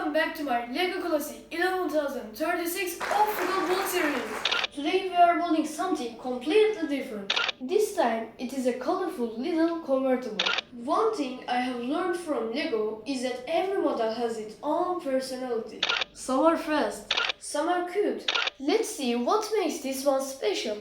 Welcome back to my LEGO Classic 11036 Optical Build series. Today we are building something completely different. This time it is a colorful little convertible. One thing I have learned from LEGO is that every model has its own personality. Some are fast, some are cute. Let's see what makes this one special.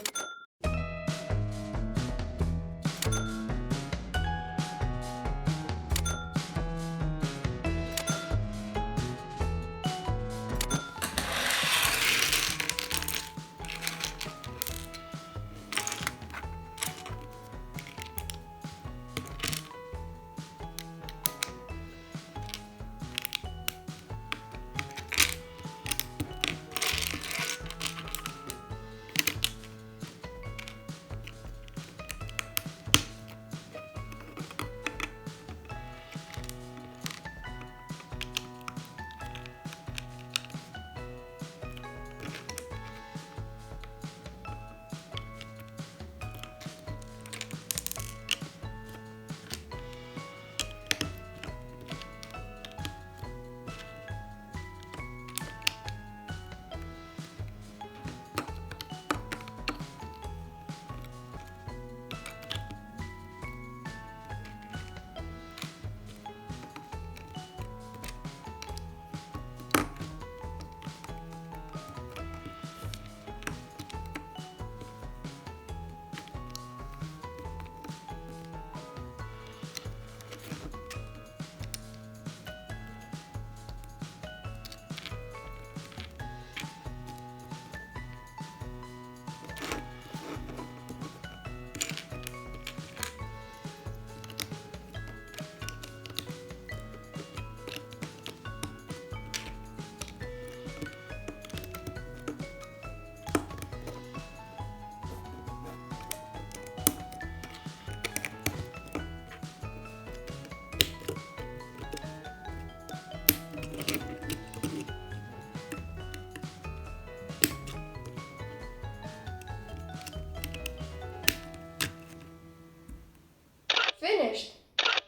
Finished!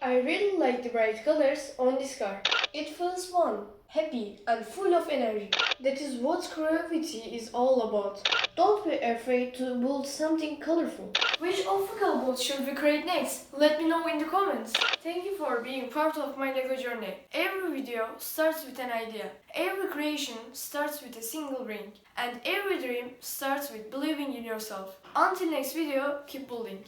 I really like the bright colors on this car. It feels fun, happy and full of energy. That is what creativity is all about. Don't be afraid to build something colorful. Which optical build should we create next? Let me know in the comments. Thank you for being part of my LEGO journey. Every video starts with an idea. Every creation starts with a single ring. And every dream starts with believing in yourself. Until next video, keep building.